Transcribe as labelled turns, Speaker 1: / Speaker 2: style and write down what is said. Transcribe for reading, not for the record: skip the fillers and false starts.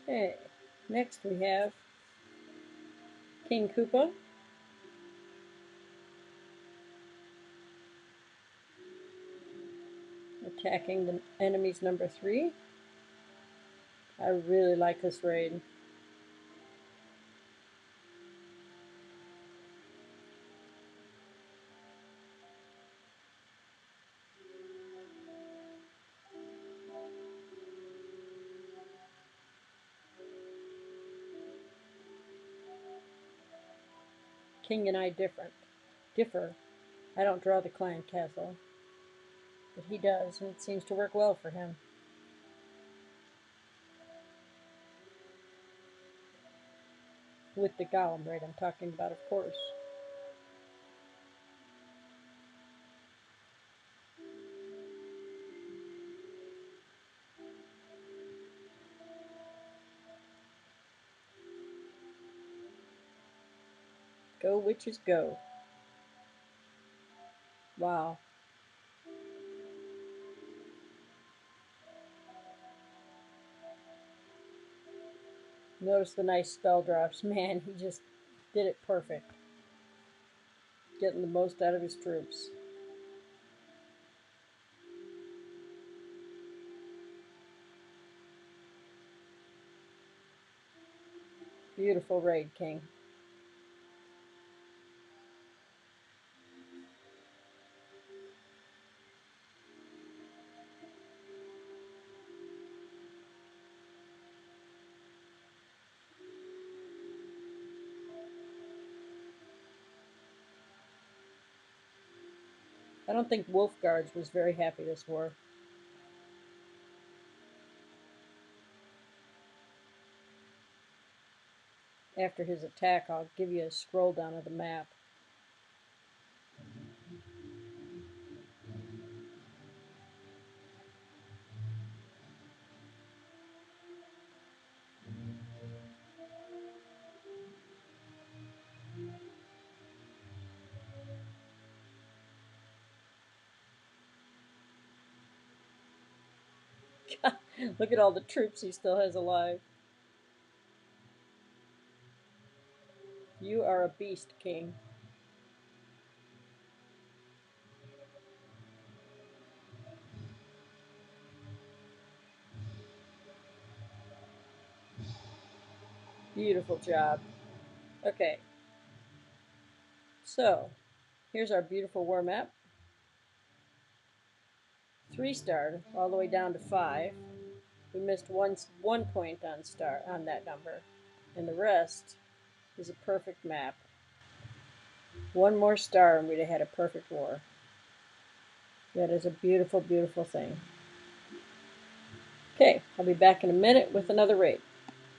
Speaker 1: Okay, next we have King Koopa. Attacking the enemy's number 3. I really like this raid. King and I differ. I don't draw the client castle, but he does, and it seems to work well for him. With the golem raid I'm talking about, of course. Go witches go. Wow. Notice the nice spell drops. Man, he just did it perfect. Getting the most out of his troops. Beautiful raid, King. I don't think Wofl Guardz was very happy this war. After his attack, I'll give you a scroll down of the map. Look at all the troops he still has alive. You are a beast, King. Beautiful job. Okay. So, here's our beautiful war map. 3-star all the way down to 5. We missed one point on that number, and the rest is a perfect map. One more star and we'd have had a perfect war. That is a beautiful, beautiful thing. Okay, I'll be back in a minute with another raid.